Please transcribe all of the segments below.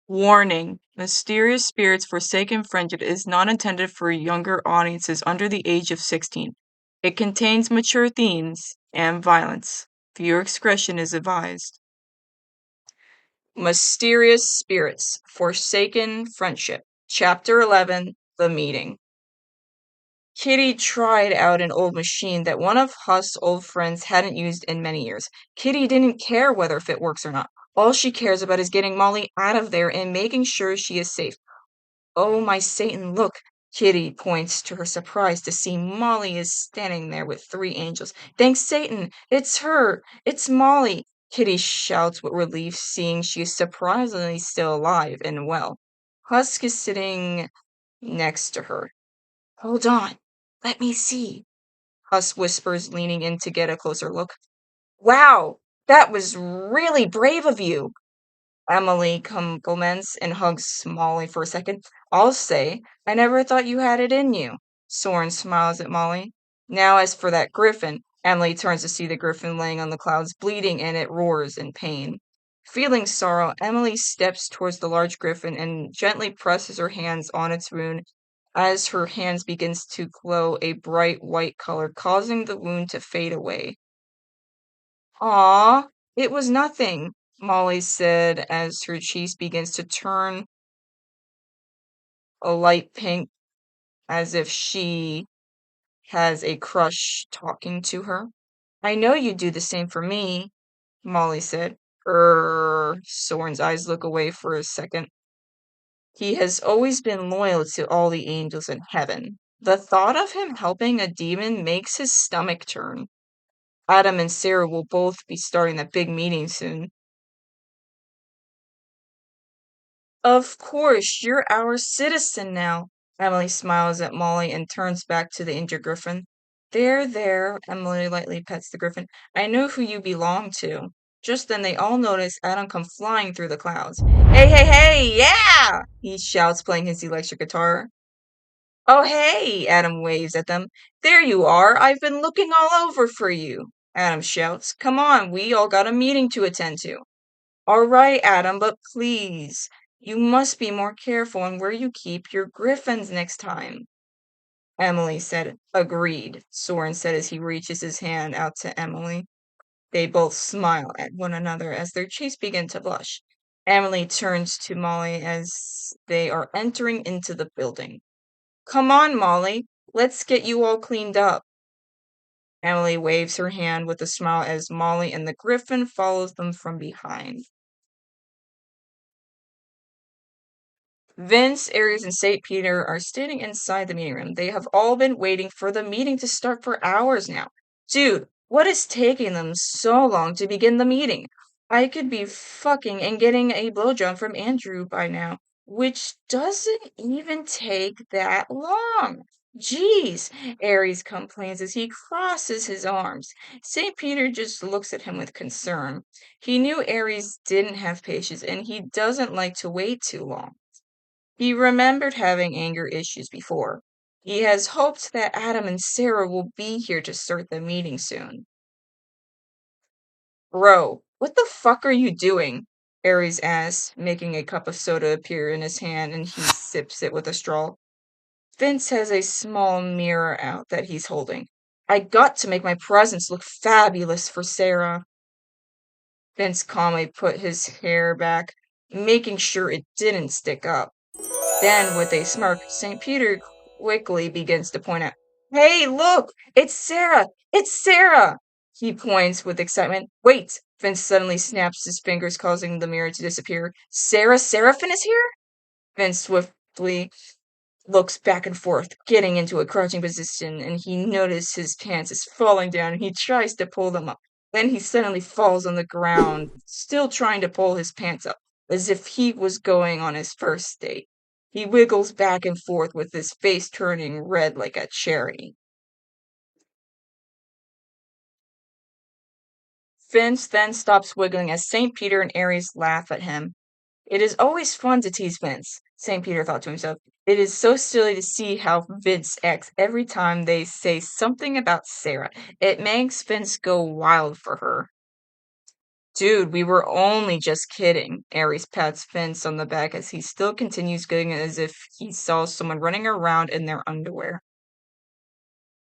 Warning: Mysterious Spirits Forsaken Friendship is not intended for younger audiences under the age of 16. It contains mature themes and violence. Viewer discretion is advised. Mysterious Spirits Forsaken Friendship. Chapter 11: The Meeting. Kitty tried out an old machine that one of Huss's old friends hadn't used in many years. Kitty didn't care whether if it works or not. All she cares about is getting Molly out of there and making sure she is safe. Oh, my Satan, look! Kitty points to her surprise to see Molly is standing there with three angels. Thanks, Satan! It's her! It's Molly! Kitty shouts with relief, seeing she is surprisingly still alive and well. Husk is sitting next to her. Hold on. Let me see. Husk whispers, leaning in to get a closer look. Wow! That was really brave of you! Emily compliments and hugs Molly for a second. I'll say, I never thought you had it in you. Soren smiles at Molly. Now, as for that griffin, Emily turns to see the griffin laying on the clouds, bleeding, and it roars in pain. Feeling sorrow, Emily steps towards the large griffin and gently presses her hands on its wound as her hands begins to glow a bright white color, causing the wound to fade away. "Aw, it was nothing," Molly said as her cheeks begins to turn a light pink as if she has a crush talking to her. "I know you'd do the same for me," Molly said. Soren's eyes look away for a second. He has always been loyal to all the angels in heaven. The thought of him helping a demon makes his stomach turn. Adam and Sarah will both be starting that big meeting soon. Of course, you're our citizen now. Emily smiles at Molly and turns back to the injured griffin. There, there, Emily lightly pets the griffin. I know who you belong to. Just then they all notice Adam come flying through the clouds. Hey, hey, hey, yeah! He shouts, playing his electric guitar. Oh, hey! Adam waves at them. There you are. I've been looking all over for you. Adam shouts. Come on, we all got a meeting to attend to. All right, Adam, but please, you must be more careful on where you keep your griffins next time. Emily said. Agreed, Soren said as he reaches his hand out to Emily. They both smile at one another as their cheeks begin to blush. Emily turns to Molly as they are entering into the building. Come on, Molly, let's get you all cleaned up. Emily waves her hand with a smile as Molly and the griffin follows them from behind. Vince, Aries, and St. Peter are standing inside the meeting room. They have all been waiting for the meeting to start for hours now. Dude, what is taking them so long to begin the meeting? I could be fucking and getting a blowjob from Andrew by now, which doesn't even take that long. Jeez, Aries complains as he crosses his arms. St. Peter just looks at him with concern. He knew Aries didn't have patience and he doesn't like to wait too long. He remembered having anger issues before. He has hoped that Adam and Sarah will be here to start the meeting soon. Bro, what the fuck are you doing? Aries asks, making a cup of soda appear in his hand and he sips it with a straw. Vince has a small mirror out that he's holding. I got to make my presence look fabulous for Sarah. Vince calmly put his hair back, making sure it didn't stick up. Then, with a smirk, St. Peter quickly begins to point out, Hey, look! It's Sarah! It's Sarah! He points with excitement. Wait! Vince suddenly snaps his fingers, causing the mirror to disappear. Sarah Seraphine is here? Vince swiftly looks back and forth, getting into a crouching position, and he notices his pants is falling down, and he tries to pull them up. Then he suddenly falls on the ground, still trying to pull his pants up, as if he was going on his first date. He wiggles back and forth with his face turning red like a cherry. Finch then stops wiggling as St. Peter and Aries laugh at him. It is always fun to tease Vince, St. Peter thought to himself. It is so silly to see how Vince acts every time they say something about Sarah. It makes Vince go wild for her. Dude, we were only just kidding. Aries pats Vince on the back as he still continues giggling as if he saw someone running around in their underwear.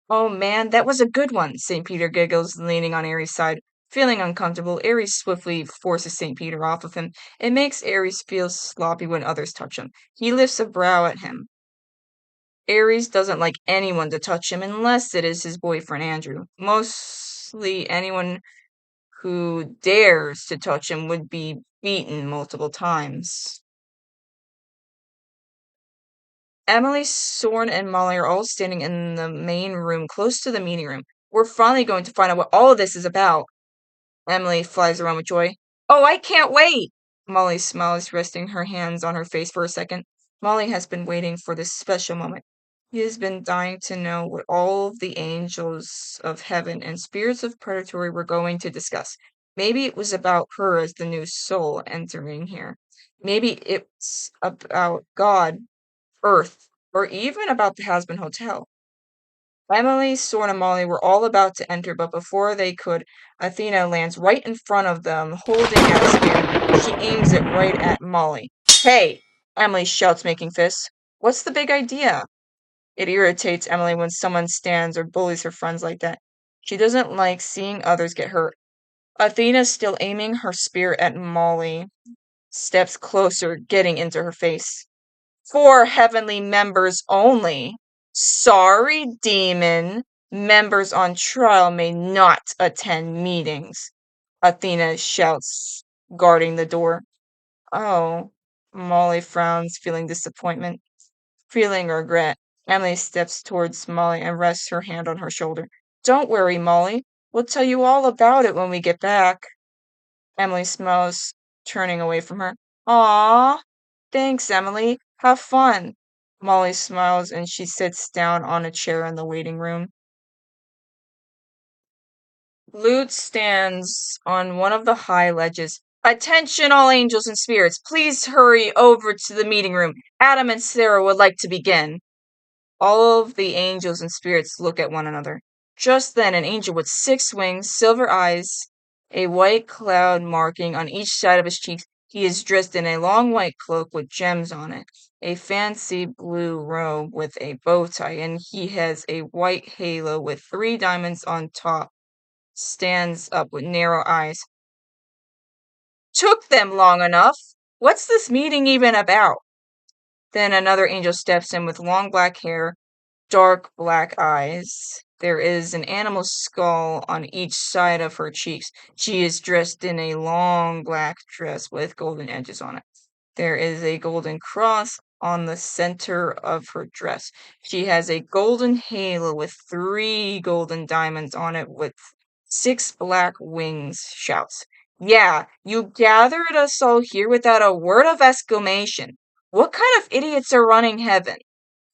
Oh man, that was a good one, St. Peter giggles, leaning on Aries' side. Feeling uncomfortable, Aries swiftly forces St. Peter off of him. It makes Aries feel sloppy when others touch him. He lifts a brow at him. Aries doesn't like anyone to touch him unless it is his boyfriend Andrew. Mostly anyone who dares to touch him would be beaten multiple times. Emily, Soren, and Molly are all standing in the main room close to the meeting room. We're finally going to find out what all of this is about. Emily flies around with joy. Oh, I can't wait! Molly smiles, resting her hands on her face for a second. Molly has been waiting for this special moment. He has been dying to know what all of the angels of heaven and spirits of purgatory were going to discuss. Maybe it was about her as the new soul entering here. Maybe it's about God, Earth, or even about the Hasbin Hotel. Emily, Sorn, and Molly were all about to enter, but before they could, Athena lands right in front of them, holding out a spear. She aims it right at Molly. Hey! Emily shouts, making fists. What's the big idea? It irritates Emily when someone stands or bullies her friends like that. She doesn't like seeing others get hurt. Athena's still aiming her spear at Molly, steps closer, getting into her face. For heavenly members only. Sorry, demon. Members on trial may not attend meetings. Athena shouts, guarding the door. Oh. Molly frowns, feeling disappointment. Feeling regret, Emily steps towards Molly and rests her hand on her shoulder. Don't worry, Molly. We'll tell you all about it when we get back. Emily smiles, turning away from her. Aw, thanks, Emily. Have fun. Molly smiles and she sits down on a chair in the waiting room. Lute stands on one of the high ledges. Attention, all angels and spirits. Please hurry over to the meeting room. Adam and Sarah would like to begin. All of the angels and spirits look at one another. Just then, an angel with 6 wings, silver eyes, a white cloud marking on each side of his cheeks. He is dressed in a long white cloak with gems on it, a fancy blue robe with a bow tie, and he has a white halo with 3 diamonds on top. Stands up with narrow eyes. Took them long enough. What's this meeting even about? Then another angel steps in with long black hair, dark black eyes. There is an animal skull on each side of her cheeks. She is dressed in a long black dress with golden edges on it. There is a golden cross on the center of her dress. She has a golden halo with 3 golden diamonds on it with 6 black wings, shouts. Yeah, you gathered us all here without a word of exclamation. What kind of idiots are running heaven?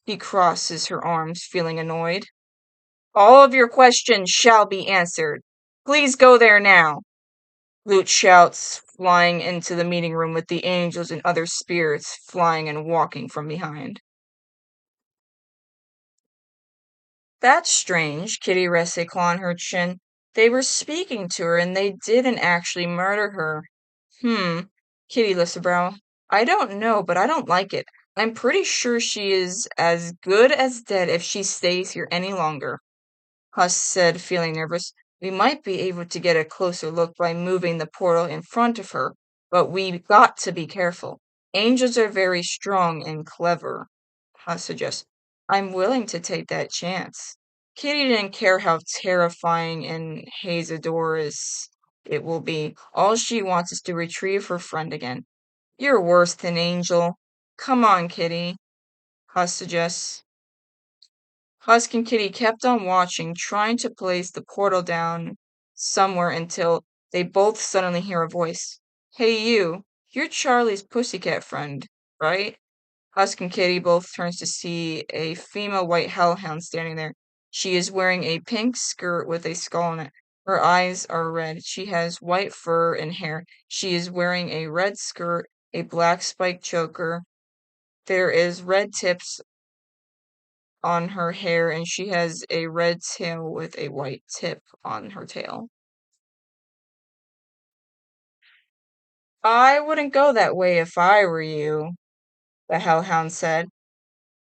He crosses her arms, feeling annoyed. All of your questions shall be answered. Please go there now. Lute shouts, flying into the meeting room with the angels and other spirits flying and walking from behind. That's strange, Kitty rests a claw on her chin. They were speaking to her and they didn't actually murder her. Kitty lifts a brow. I don't know, but I don't like it. I'm pretty sure she is as good as dead if she stays here any longer. Huss said, feeling nervous. We might be able to get a closer look by moving the portal in front of her, but we've got to be careful. Angels are very strong and clever, Huss suggests. I'm willing to take that chance. Kitty didn't care how terrifying and Hazadorous it will be. All she wants is to retrieve her friend again. You're worse than Angel. Come on, Kitty, Huss suggests. Husk and Kitty kept on watching, trying to place the portal down somewhere until they both suddenly hear a voice. Hey you, you're Charlie's pussycat friend, right? Husk and Kitty both turns to see a female white hellhound standing there. She is wearing a pink skirt with a skull on it. Her eyes are red. She has white fur and hair. She is wearing a red skirt, a black spiked choker. There is red tips on her hair, and she has a red tail with a white tip on her tail. I wouldn't go that way if I were you, the hellhound said.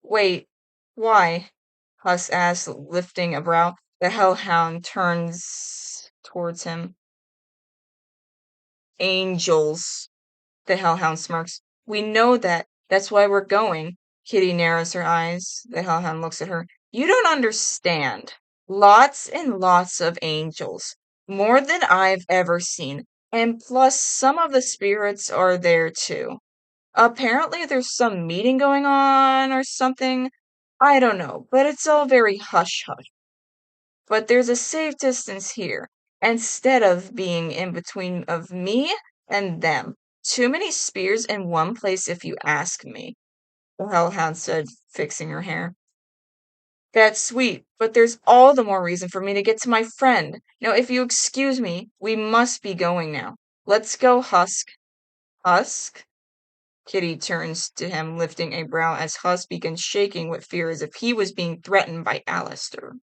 Wait, why? Huss asked, lifting a brow. The hellhound turns towards him. Angels, the hellhound smirks. We know that. That's why we're going. Kitty narrows her eyes. The hellhound looks at her. You don't understand. Lots and lots of angels. More than I've ever seen. And plus, some of the spirits are there too. Apparently, there's some meeting going on or something. I don't know, but it's all very hush hush. But there's a safe distance here, instead of being in between of me and them. Too many spears in one place if you ask me, the hellhound said, fixing her hair. That's sweet, but there's all the more reason for me to get to my friend. Now, if you excuse me, we must be going now. Let's go, Husk. Husk? Kitty turns to him, lifting a brow as Husk begins shaking with fear as if he was being threatened by Alistair.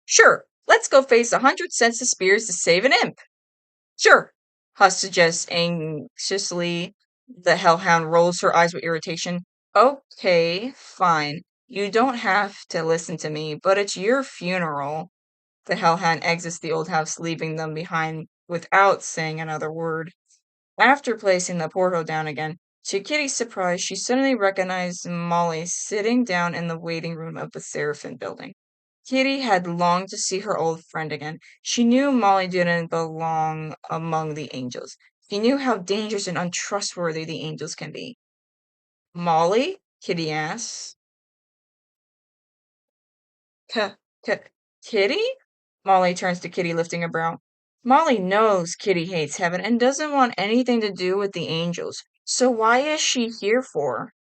Sure, let's go face 100 cents of spears to save an imp. Sure, Husk suggests anxiously. The hellhound rolls her eyes with irritation. Okay, fine. You don't have to listen to me, but it's your funeral. The hellhound exits the old house, leaving them behind without saying another word. After placing the portal down again, to Kitty's surprise, she suddenly recognized Molly sitting down in the waiting room of the Seraphim building. Kitty had longed to see her old friend again. She knew Molly didn't belong among the angels. She knew how dangerous and untrustworthy the angels can be. Molly? Kitty asked. K- K- Kitty? Molly turns to Kitty, lifting a brow. Molly knows Kitty hates heaven and doesn't want anything to do with the angels. So why is she here for?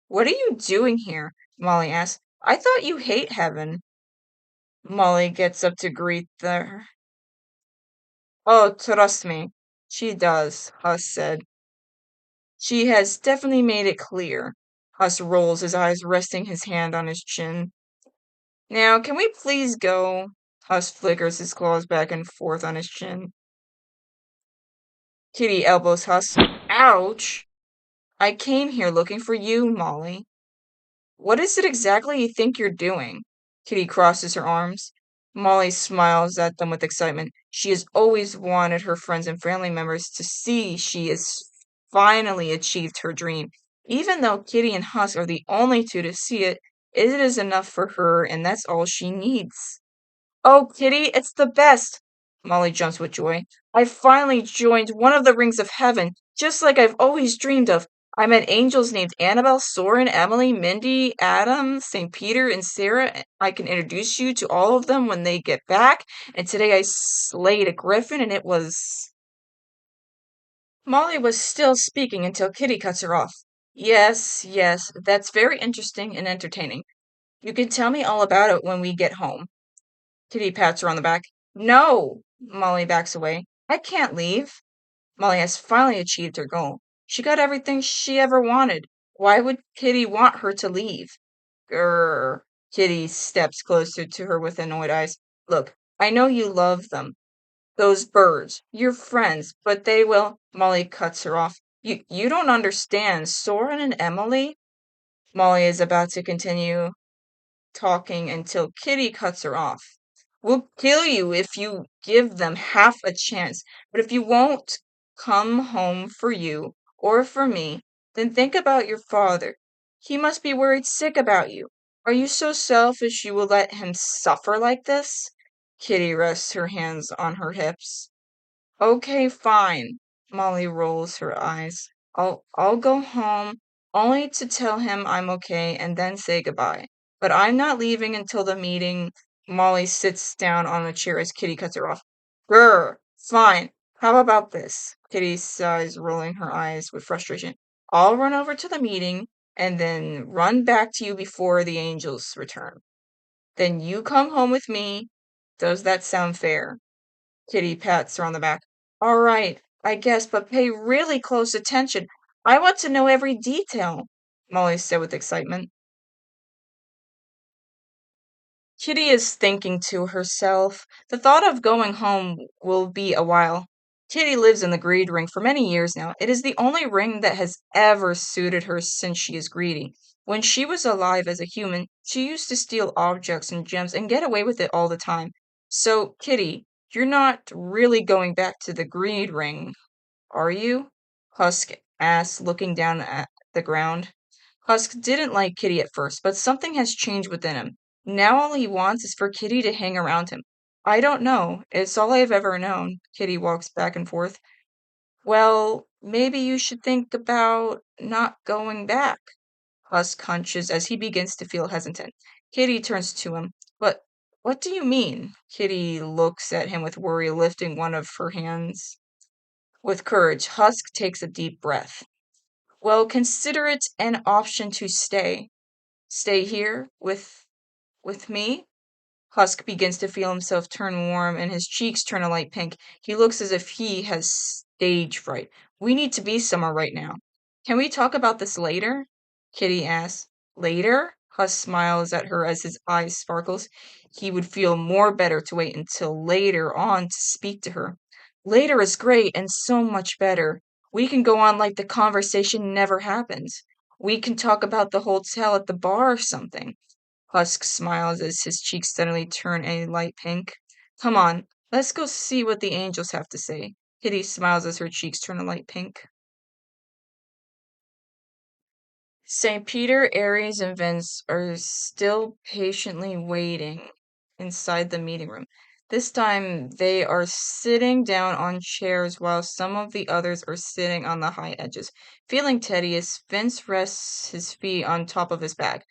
What are you doing here? Molly asks. I thought you hate heaven. Molly gets up to greet the. Oh, trust me. She does, Huss said. She has definitely made it clear. Huss rolls his eyes, resting his hand on his chin. Now, can we please go? Huss flickers his claws back and forth on his chin. Kitty elbows Huss. Ouch! I came here looking for you, Molly. What is it exactly you think you're doing? Kitty crosses her arms. Molly smiles at them with excitement. She has always wanted her friends and family members to see she has finally achieved her dream. Even though Kitty and Husk are the only two to see it, it is enough for her, and that's all she needs. Oh, Kitty, it's the best! Molly jumps with joy. I finally joined one of the rings of heaven, just like I've always dreamed of. I met angels named Annabelle, Soren, Emily, Mindy, Adam, St. Peter, and Sarah. I can introduce you to all of them when they get back. And today I slayed a griffin, and it was. Molly was still speaking until Kitty cuts her off. Yes, yes, that's very interesting and entertaining. You can tell me all about it when we get home. Kitty pats her on the back. No! Molly backs away. I can't leave. Molly has finally achieved her goal. She got everything she ever wanted. Why would Kitty want her to leave? Grrr. Kitty steps closer to her with annoyed eyes. Look, I know you love them. Those birds. You're friends, but they will. Molly cuts her off. You don't understand. Soren and Emily? Molly is about to continue talking until Kitty cuts her off. We'll kill you if you give them half a chance, but if you won't come home for you or for me, then think about your father. He must be worried sick about you. Are you so selfish you will let him suffer like this? Kitty rests her hands on her hips. Okay, fine. Molly rolls her eyes. I'll go home only to tell him I'm okay and then say goodbye. But I'm not leaving until the meeting. Molly sits down on a chair as Kitty cuts her off. Grr, fine. How about this? Kitty sighs, rolling her eyes with frustration. I'll run over to the meeting and then run back to you before the angels return. Then you come home with me. Does that sound fair? Kitty pats her on the back. All right, I guess, but pay really close attention. I want to know every detail, Molly said with excitement. Kitty is thinking to herself, the thought of going home will be a while. Kitty lives in the greed ring for many years now. It is the only ring that has ever suited her since she is greedy. When she was alive as a human, she used to steal objects and gems and get away with it all the time. So, Kitty, you're not really going back to the greed ring, are you? Husk asked, looking down at the ground. Husk didn't like Kitty at first, but something has changed within him. Now all he wants is for Kitty to hang around him. I don't know. It's all I've ever known. Kitty walks back and forth. Well, maybe you should think about not going back. Husk hunches as he begins to feel hesitant. Kitty turns to him. But what do you mean? Kitty looks at him with worry, lifting one of her hands. With courage, Husk takes a deep breath. Well, consider it an option to stay. Stay here with me? Husk begins to feel himself turn warm and his cheeks turn a light pink. He looks as if he has stage fright. We need to be somewhere right now. Can we talk about this later? Kitty asks. Later? Husk smiles at her as his eyes sparkles. He would feel more better to wait until later on to speak to her. Later is great and so much better. We can go on like the conversation never happened. We can talk about the hotel at the bar or something. Husk smiles as his cheeks suddenly turn a light pink. Come on, let's go see what the angels have to say. Kitty smiles as her cheeks turn a light pink. St. Peter, Aries, and Vince are still patiently waiting inside the meeting room. This time they are sitting down on chairs while some of the others are sitting on the high edges. Feeling tedious, Vince rests his feet on top of his bag.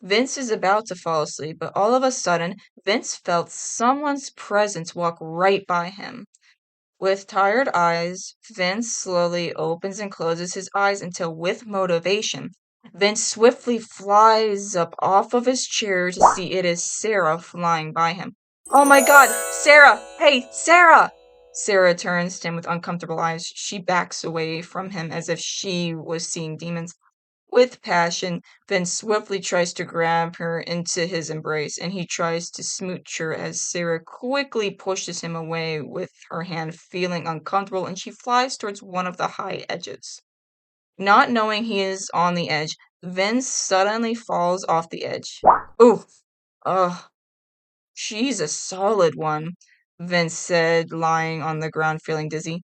Vince is about to fall asleep, but all of a sudden, Vince felt someone's presence walk right by him. With tired eyes, Vince slowly opens and closes his eyes until, with motivation, Vince swiftly flies up off of his chair to see it is Sarah flying by him. Oh my god, Sarah! Hey, Sarah! Sarah turns to him with uncomfortable eyes. She backs away from him as if she was seeing demons. With passion, Vince swiftly tries to grab her into his embrace, and he tries to smooch her as Sarah quickly pushes him away with her hand, feeling uncomfortable, and she flies towards one of the high edges. Not knowing he is on the edge, Vince suddenly falls off the edge. Ooh, ugh, she's a solid one, Vince said, lying on the ground feeling dizzy.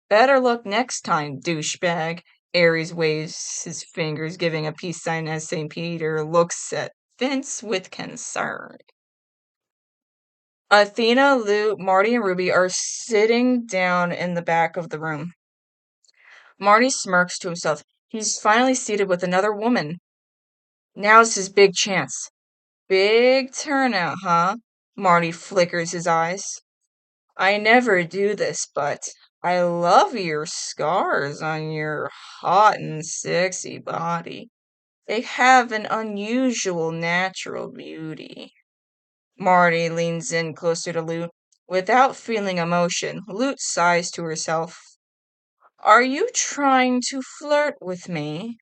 Better luck next time, douchebag. Ares waves his fingers, giving a peace sign as St. Peter looks at Vince with concern. Athena, Lou, Marty, and Ruby are sitting down in the back of the room. Marty smirks to himself. He's finally seated with another woman. Now's his big chance. Big turnout, huh? Marty flickers his eyes. I never do this, but I love your scars on your hot and sexy body. They have an unusual natural beauty. Marty leans in closer to Lute. Without feeling emotion, Lute sighs to herself. Are you trying to flirt with me?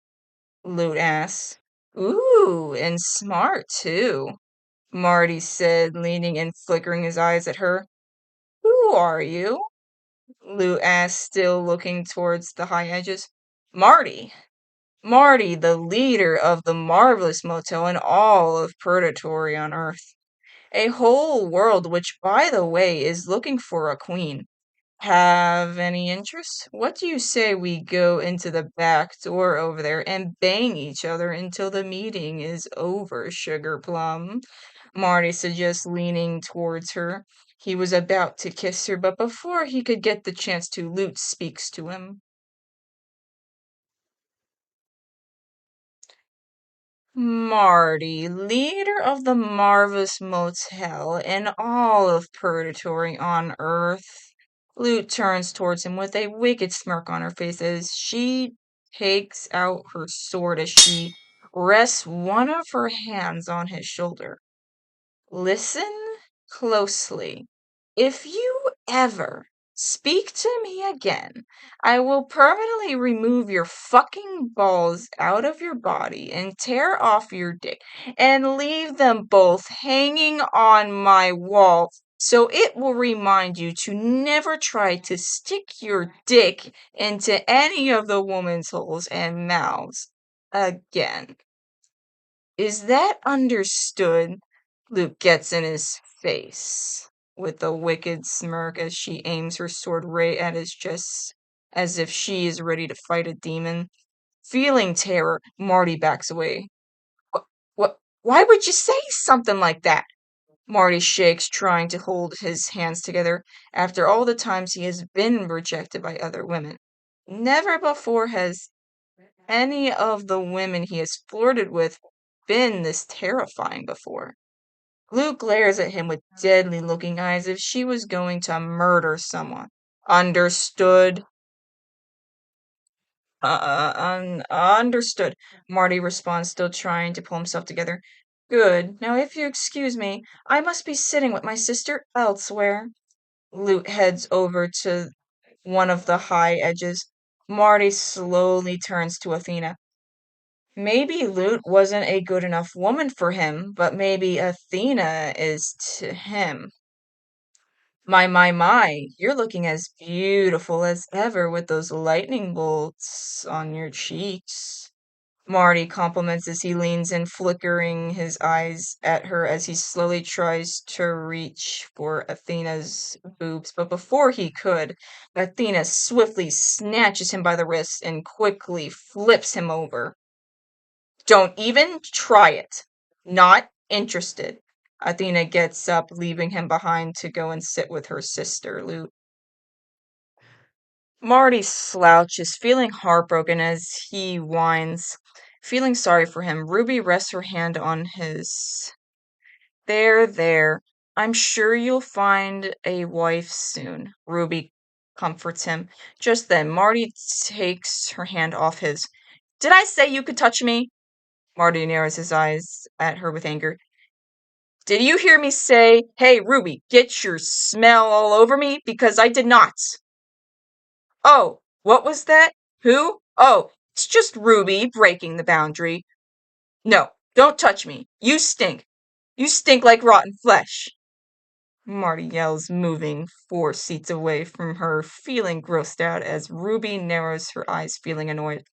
Lute asks. Ooh, and smart too, Marty said, leaning and flickering his eyes at her. Who are you? Lou asked, still looking towards the high edges. Marty. Marty, the leader of the marvelous motel in all of Purgatory on Earth. A whole world which, by the way, is looking for a queen. Have any interest? What do you say we go into the back door over there and bang each other until the meeting is over, Sugar Plum? Marty suggests, leaning towards her. He was about to kiss her, but before he could get the chance to, Lute speaks to him. Marty, leader of the Marvelous Motel in all of Purgatory on Earth. Lute turns towards him with a wicked smirk on her face as she takes out her sword as she rests one of her hands on his shoulder. Listen closely. If you ever speak to me again, I will permanently remove your fucking balls out of your body and tear off your dick and leave them both hanging on my wall. So it will remind you to never try to stick your dick into any of the woman's holes and mouths again. Is that understood? Luke gets in his face with a wicked smirk as she aims her sword right at his chest, as if she is ready to fight a demon. Feeling terror, Marty backs away. What? What? Why would you say something like that? Marty shakes, trying to hold his hands together after all the times he has been rejected by other women. Never before has any of the women he has flirted with been this terrifying before. Luke glares at him with deadly looking eyes as if she was going to murder someone. Understood? Understood. Marty responds, still trying to pull himself together. Good. Now, if you excuse me, I must be sitting with my sister elsewhere. Luke heads over to one of the high edges. Marty slowly turns to Athena. Maybe Lute wasn't a good enough woman for him, but maybe Athena is to him. My, you're looking as beautiful as ever with those lightning bolts on your cheeks. Marty compliments as he leans in, flickering his eyes at her as he slowly tries to reach for Athena's boobs. But before he could, Athena swiftly snatches him by the wrist and quickly flips him over. Don't even try it. Not interested. Athena gets up, leaving him behind to go and sit with her sister, Lute. Marty slouches, feeling heartbroken as he whines. Feeling sorry for him, Ruby rests her hand on his. There. I'm sure you'll find a wife soon. Ruby comforts him. Just then, Marty takes her hand off his. Did I say you could touch me? Marty narrows his eyes at her with anger. Did you hear me say, hey, Ruby, get your smell all over me? Because I did not. Oh, what was that? Who? Oh, it's just Ruby breaking the boundary. No, don't touch me. You stink. You stink like rotten flesh. Marty yells, moving 4 seats away from her, feeling grossed out as Ruby narrows her eyes, feeling annoyed.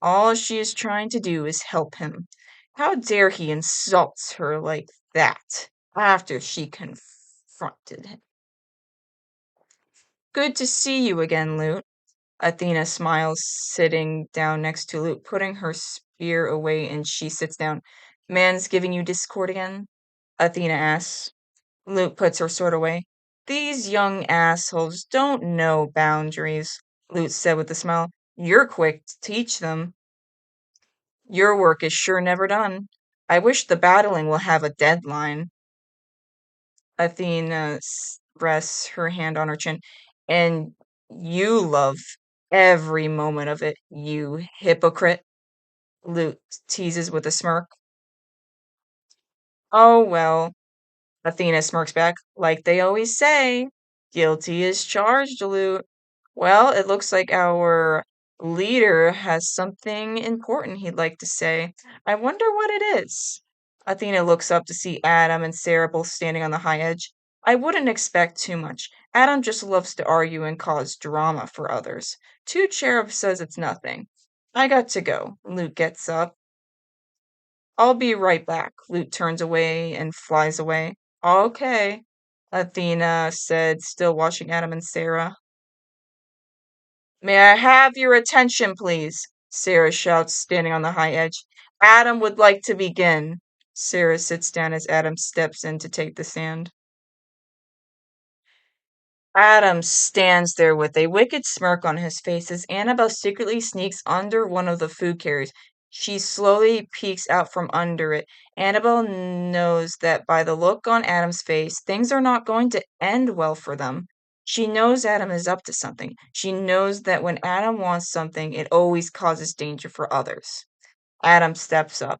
All she is trying to do is help him. How dare he insult her like that after she confronted him? Good to see you again, Lute. Athena smiles, sitting down next to Lute, putting her spear away, and she sits down. Man's giving you discord again? Athena asks. Lute puts her sword away. These young assholes don't know boundaries, Lute said with a smile. You're quick to teach them. Your work is sure never done. I wish the battling will have a deadline. Athena rests her hand on her chin. And you love every moment of it, you hypocrite. Luke teases with a smirk. Oh well, Athena smirks back, like they always say. Guilty is charged, Luke. Well, it looks like our leader has something important he'd like to say. I wonder what it is. Athena looks up to see Adam and Sarah both standing on the high edge. I wouldn't expect too much. Adam just loves to argue and cause drama for others. Two Cherub says it's nothing. I got to go. Luke gets up. I'll be right back. Luke turns away and flies away. Okay, Athena said, still watching Adam and Sarah. May I have your attention, please? Sarah shouts, standing on the high edge. Adam would like to begin. Sarah sits down as Adam steps in to take the stand. Adam stands there with a wicked smirk on his face as Annabelle secretly sneaks under one of the food carriers. She slowly peeks out from under it. Annabelle knows that by the look on Adam's face, things are not going to end well for them. She knows Adam is up to something. She knows that when Adam wants something, it always causes danger for others. Adam steps up.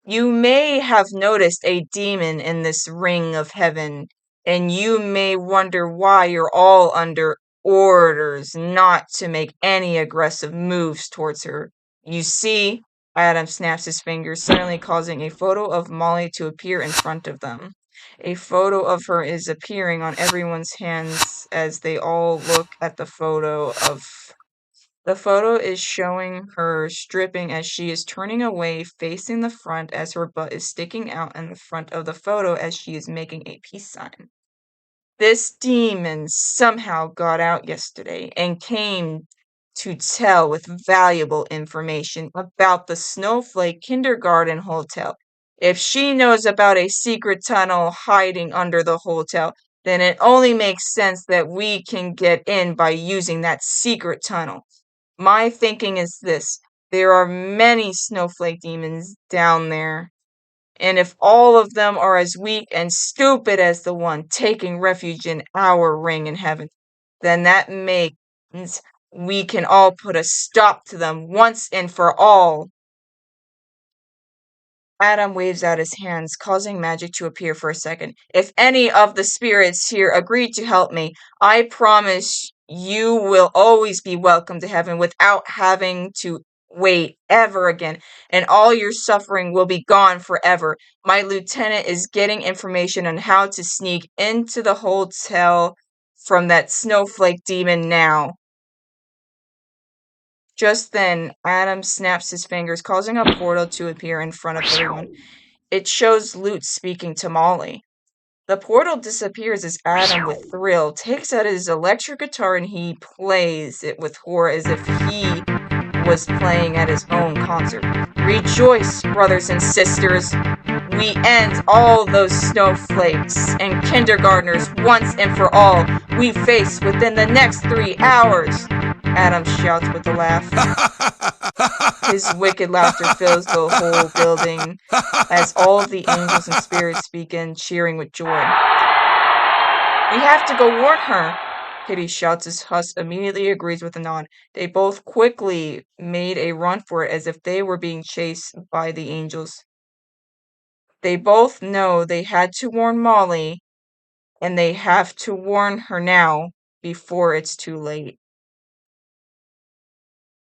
You may have noticed a demon in this ring of heaven, and you may wonder why you're all under orders not to make any aggressive moves towards her. You see, Adam snaps his fingers, suddenly causing a photo of Molly to appear in front of them. A photo of her is appearing on everyone's hands as they all look at the photo is showing her stripping as she is turning away, facing the front as her butt is sticking out in the front of the photo as she is making a peace sign. This demon somehow got out yesterday and came to tell with valuable information about the Snowflake Kindergarten Hotel. If she knows about a secret tunnel hiding under the hotel, then it only makes sense that we can get in by using that secret tunnel. My thinking is this: there are many snowflake demons down there, and if all of them are as weak and stupid as the one taking refuge in our ring in heaven, then that means we can all put a stop to them once and for all. Adam waves out his hands, causing magic to appear for a second. If any of the spirits here agree to help me, I promise you will always be welcome to heaven without having to wait ever again, and all your suffering will be gone forever. My lieutenant is getting information on how to sneak into the hotel from that snowflake demon now. Just then, Adam snaps his fingers, causing a portal to appear in front of everyone. It shows Lute speaking to Molly. The portal disappears as Adam, with thrill, takes out his electric guitar and he plays it with horror as if he was playing at his own concert. Rejoice, brothers and sisters! We end all those snowflakes and kindergartners once and for all. We face within the next 3 hours! Adam shouts with a laugh. His wicked laughter fills the whole building as all of the angels and spirits begin cheering with joy. We have to go warn her, Kitty shouts as Huss immediately agrees with a nod. They both quickly made a run for it as if they were being chased by the angels. They both know they had to warn Molly, and they have to warn her now before it's too late.